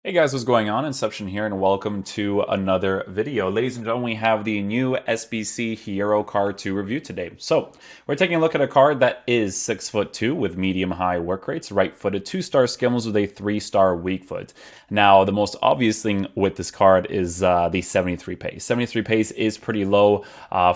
Hey guys, what's going on? Inception here, and welcome to another video. Ladies and gentlemen, we have the new SBC Hierro card to review today. So, we're taking a look at a card that is 6'2" with medium-high work rates, right-footed, 2-star skills with a 3-star weak foot. Now, the most obvious thing with this card is the 73 pace. 73 pace is pretty low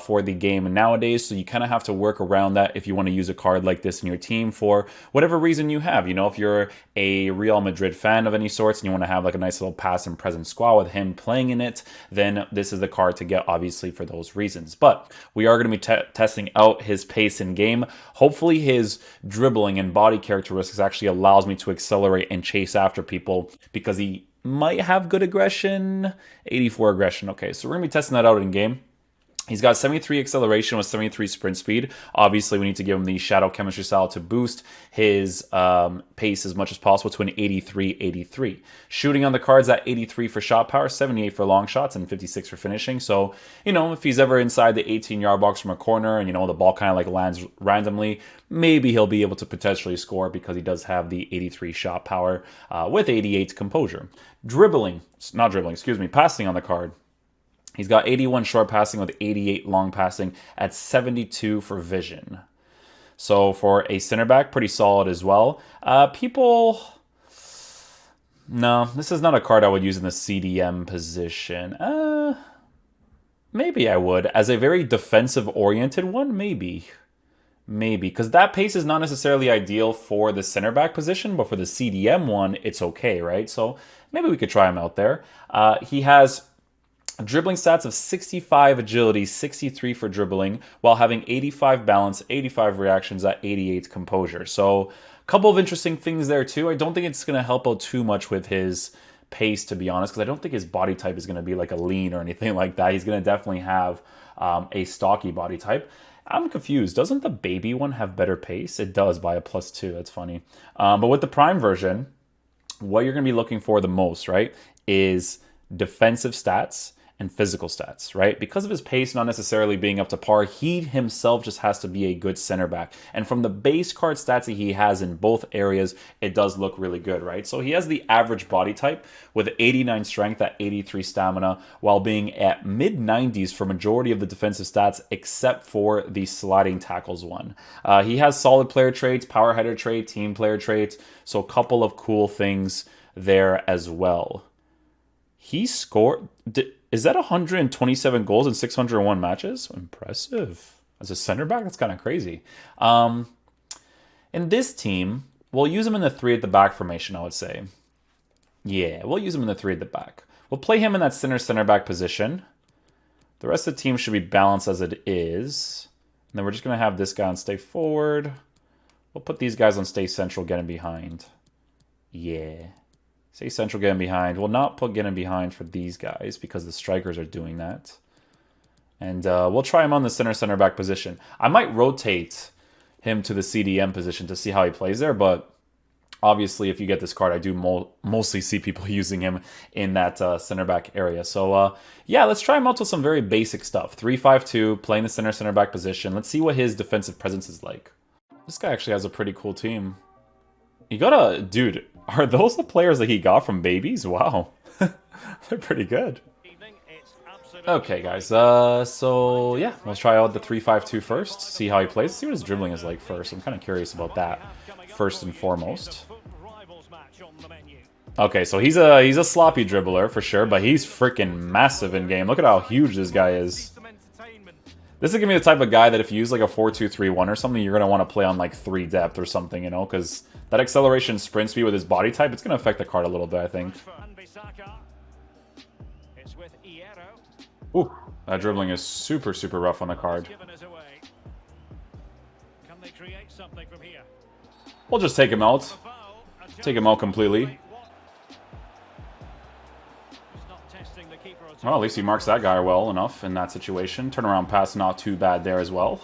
for the game nowadays, so you kind of have to work around that if you want to use a card like this in your team for whatever reason you have. You know, if you're a Real Madrid fan of any sorts and you want to have like a nice little pass and present squad with him playing in it, then this is the card to get, obviously, for those reasons. But we are going to be testing out his pace in game. Hopefully his dribbling and body characteristics actually allows me to accelerate and chase after people, because he might have good aggression. 84 aggression. Okay, so we're going to be testing that out in game. He's got 73 acceleration with 73 sprint speed. Obviously, we need to give him the shadow chemistry style to boost his pace as much as possible to an 83-83. Shooting on the cards at 83 for shot power, 78 for long shots, and 56 for finishing. So, you know, if he's ever inside the 18-yard box from a corner and, you know, the ball kind of like lands randomly, maybe he'll be able to potentially score because he does have the 83 shot power with 88 composure. Passing on the card. He's got 81 short passing with 88 long passing at 72 for vision. So for a center back, pretty solid as well. No, this is not a card I would use in the CDM position. Maybe I would. As a very defensive-oriented one, maybe. Maybe, because that pace is not necessarily ideal for the center back position, but for the CDM one, it's okay, right? So maybe we could try him out there. He has dribbling stats of 65 agility, 63 for dribbling, while having 85 balance, 85 reactions at 88 composure. So a couple of interesting things there too. I don't think it's going to help out too much with his pace, to be honest, because I don't think his body type is going to be like a lean or anything like that. He's going to definitely have a stocky body type. I'm confused. Doesn't the baby one have better pace? It does by a +2. That's funny. But with the prime version, what you're going to be looking for the most, right, is defensive stats and physical stats, right? Because of his pace not necessarily being up to par, he himself just has to be a good center back. And from the base card stats that he has in both areas, it does look really good, right? So he has the average body type with 89 strength at 83 stamina, while being at mid-90s for majority of the defensive stats, except for the sliding tackles one. He has solid player traits, power header trait, team player traits, so a couple of cool things there as well. He scored... Is that 127 goals in 601 matches? Impressive. As a center back, that's kind of crazy. In this team, we'll use him in the 3 at the back formation, I would say. Yeah, we'll use him in the 3 at the back. We'll play him in that center back position. The rest of the team should be balanced as it is. And then we're just going to have this guy on stay forward. We'll put these guys on stay central, get him behind. Yeah. Stay central, get him behind. We'll not put get him behind for these guys because the strikers are doing that. And we'll try him on the center back position. I might rotate him to the CDM position to see how he plays there, but obviously if you get this card, I do mostly see people using him in that center back area. So yeah, let's try him out with some very basic stuff. 3-5-2, playing the center back position. Let's see what his defensive presence is like. This guy actually has a pretty cool team. You got a... Dude, are those the players that he got from babies? Wow. They're pretty good. Okay, guys. So, yeah. Let's try out the 3-5-2 first. See how he plays. See what his dribbling is like first. I'm kind of curious about that first and foremost. Okay, so he's a sloppy dribbler for sure, but he's freaking massive in game. Look at how huge this guy is. This is going to be the type of guy that if you use like a 4-2-3-1 or something, you're going to want to play on like 3 depth or something, you know, because that acceleration sprint speed with his body type, it's going to affect the card a little bit, I think. Ooh, that dribbling is super rough on the card. We'll just take him out. Take him out completely. Well, at least he marks that guy well enough in that situation. Turnaround pass, not too bad there as well.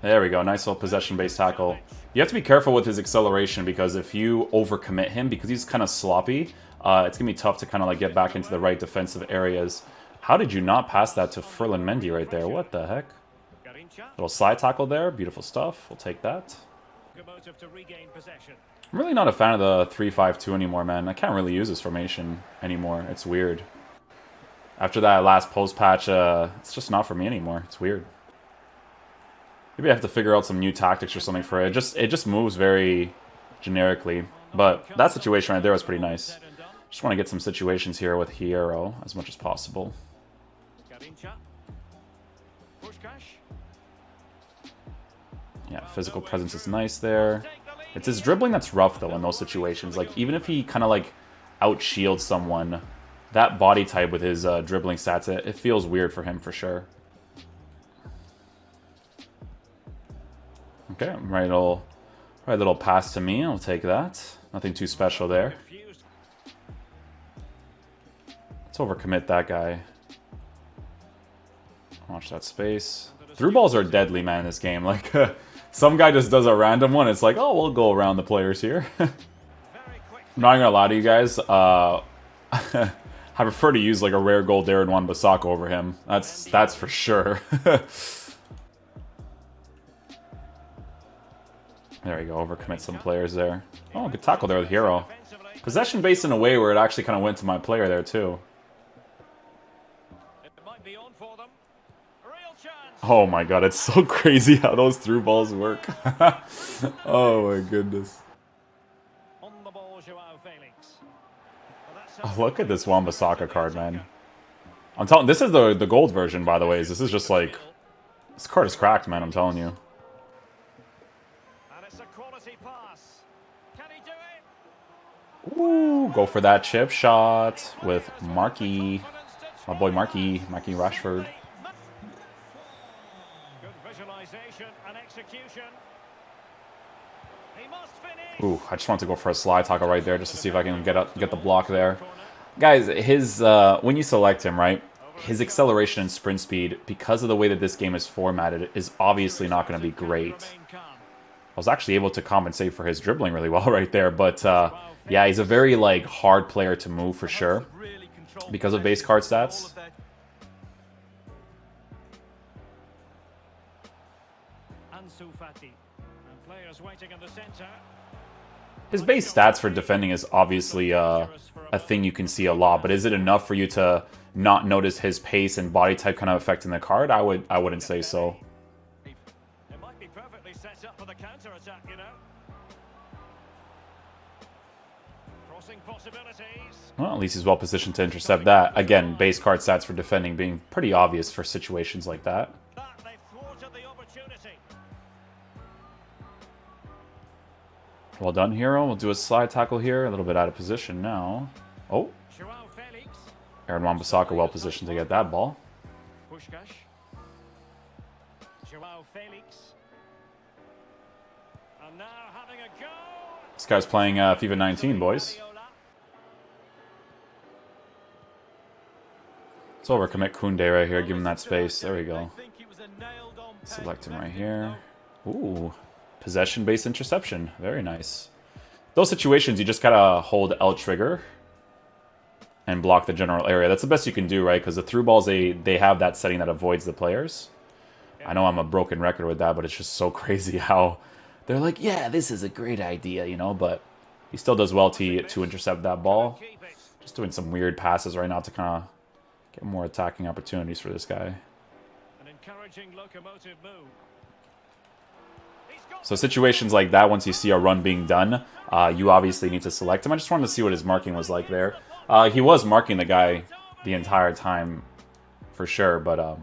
There we go. Nice little possession-based tackle. You have to be careful with his acceleration because if you overcommit him, because he's kind of sloppy, it's going to be tough to kind of like get back into the right defensive areas. How did you not pass that to Ferland Mendy right there? What the heck? Little slide tackle there. Beautiful stuff. We'll take that. I'm really not a fan of the 3-5-2 anymore, man. I can't really use this formation anymore. It's weird. After that last post patch, it's just not for me anymore. It's weird. Maybe I have to figure out some new tactics or something for it. It just moves very generically. But that situation right there was pretty nice. Just want to get some situations here with Hierro as much as possible. Yeah, physical presence is nice there. It's his dribbling that's rough, though, in those situations. Like, even if he kind of, like, out-shields someone, that body type with his dribbling stats, it feels weird for him, for sure. Okay, right little pass to me. I'll take that. Nothing too special there. Let's overcommit that guy. Watch that space. Through balls are deadly, man, in this game. Like, some guy just does a random one. It's like, oh, we'll go around the players here. I'm not gonna lie to you guys. I prefer to use like a rare gold Darren Wan-Bissaka over him. That's for sure. There we go. Overcommit some players there. Oh, good tackle there with Hierro. Possession based in a way where it actually kind of went to my player there too. Oh my god, it's so crazy how those through balls work. Oh my goodness. Oh, look at this Wan-Bissaka card, man. I'm telling, this is the gold version, by the way. This is just like, this card is cracked, man. I'm telling you. Ooh, go for that chip shot with Marky, my boy Marky Rashford. Ooh, I just want to go for a slide tackle right there just to see if I can get the block there. Guys, his when you select him, right, his acceleration and sprint speed, because of the way that this game is formatted, is obviously not going to be great. I was actually able to compensate for his dribbling really well right there, but yeah, he's a very like hard player to move for sure because of base card stats. His base stats for defending is obviously a thing you can see a lot, but is it enough for you to not notice his pace and body type kind of affecting the card? I wouldn't say so. Well, at least he's well positioned to intercept that. Again, base card stats for defending being pretty obvious for situations like that. Well done, Hierro. We'll do a slide tackle here. A little bit out of position now. Oh. Aaron Wan-Bissaka well positioned to get that ball. This guy's playing FIFA 19, boys. Let's overcommit Koundé right here. Give him that space. There we go. Select him right here. Ooh. Possession-based interception. Very nice. Those situations, you just gotta hold L trigger and block the general area. That's the best you can do, right? Because the through balls, they have that setting that avoids the players. I know I'm a broken record with that, but it's just so crazy how they're like, yeah, this is a great idea, you know? But he still does well to intercept that ball. Just doing some weird passes right now to kind of get more attacking opportunities for this guy. An encouraging locomotive move. So situations like that, once you see a run being done, you obviously need to select him. I just wanted to see what his marking was like there. He was marking the guy the entire time, for sure. But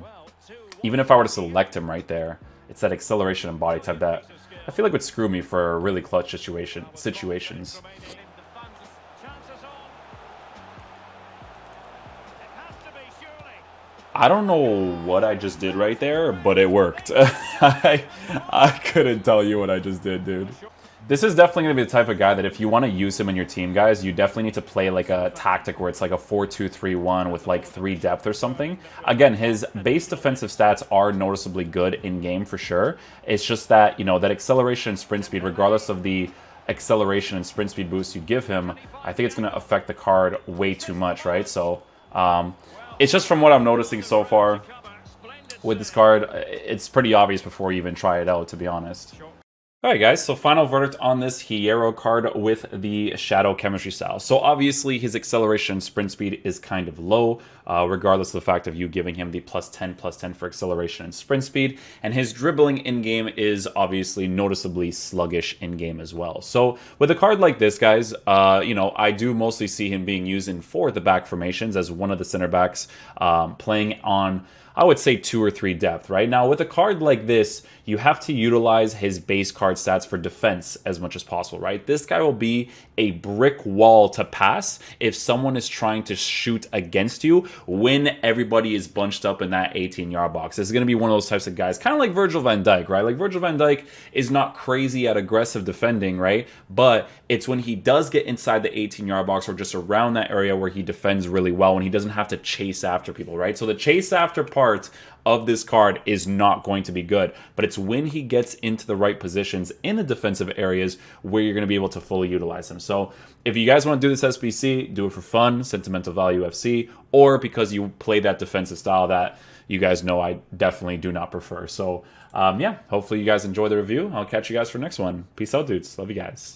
even if I were to select him right there, it's that acceleration and body type that I feel like would screw me for really clutch situations. I don't know what I just did right there, but it worked. I couldn't tell you what I just did, dude. This is definitely going to be the type of guy that if you want to use him in your team, guys, you definitely need to play like a tactic where it's like a 4-2-3-1 with like 3 depth or something. Again, his base defensive stats are noticeably good in-game for sure. It's just that, you know, that acceleration and sprint speed, regardless of the acceleration and sprint speed boost you give him, I think it's going to affect the card way too much, right? So, it's just from what I'm noticing so far with this card, it's pretty obvious before you even try it out, to be honest. All right, guys, so final verdict on this Hierro card with the Shadow Chemistry style. So obviously his acceleration and sprint speed is kind of low, regardless of the fact of you giving him the +10/+10 for acceleration and sprint speed. And his dribbling in-game is obviously noticeably sluggish in-game as well. So with a card like this, guys, I do mostly see him being used in 4 at the back formations as one of the center backs playing on, I would say, 2 or 3 depth, right? Now, with a card like this, you have to utilize his base card stats for defense as much as possible, right? This guy will be a brick wall to pass if someone is trying to shoot against you when everybody is bunched up in that 18-yard box. This is going to be one of those types of guys, kind of like Virgil van Dijk, right? Like Virgil van Dijk is not crazy at aggressive defending, right? But it's when he does get inside the 18-yard box or just around that area where he defends really well, when he doesn't have to chase after people, right? So the chase after part of this card is not going to be good, but it's when he gets into the right positions in the defensive areas where you're going to be able to fully utilize him. So if you guys want to do this SBC, do it for fun, sentimental value FC, or because you play that defensive style that you guys know I definitely do not prefer. So yeah, hopefully you guys enjoy the review. I'll catch you guys for the next one. Peace out, dudes. Love you guys.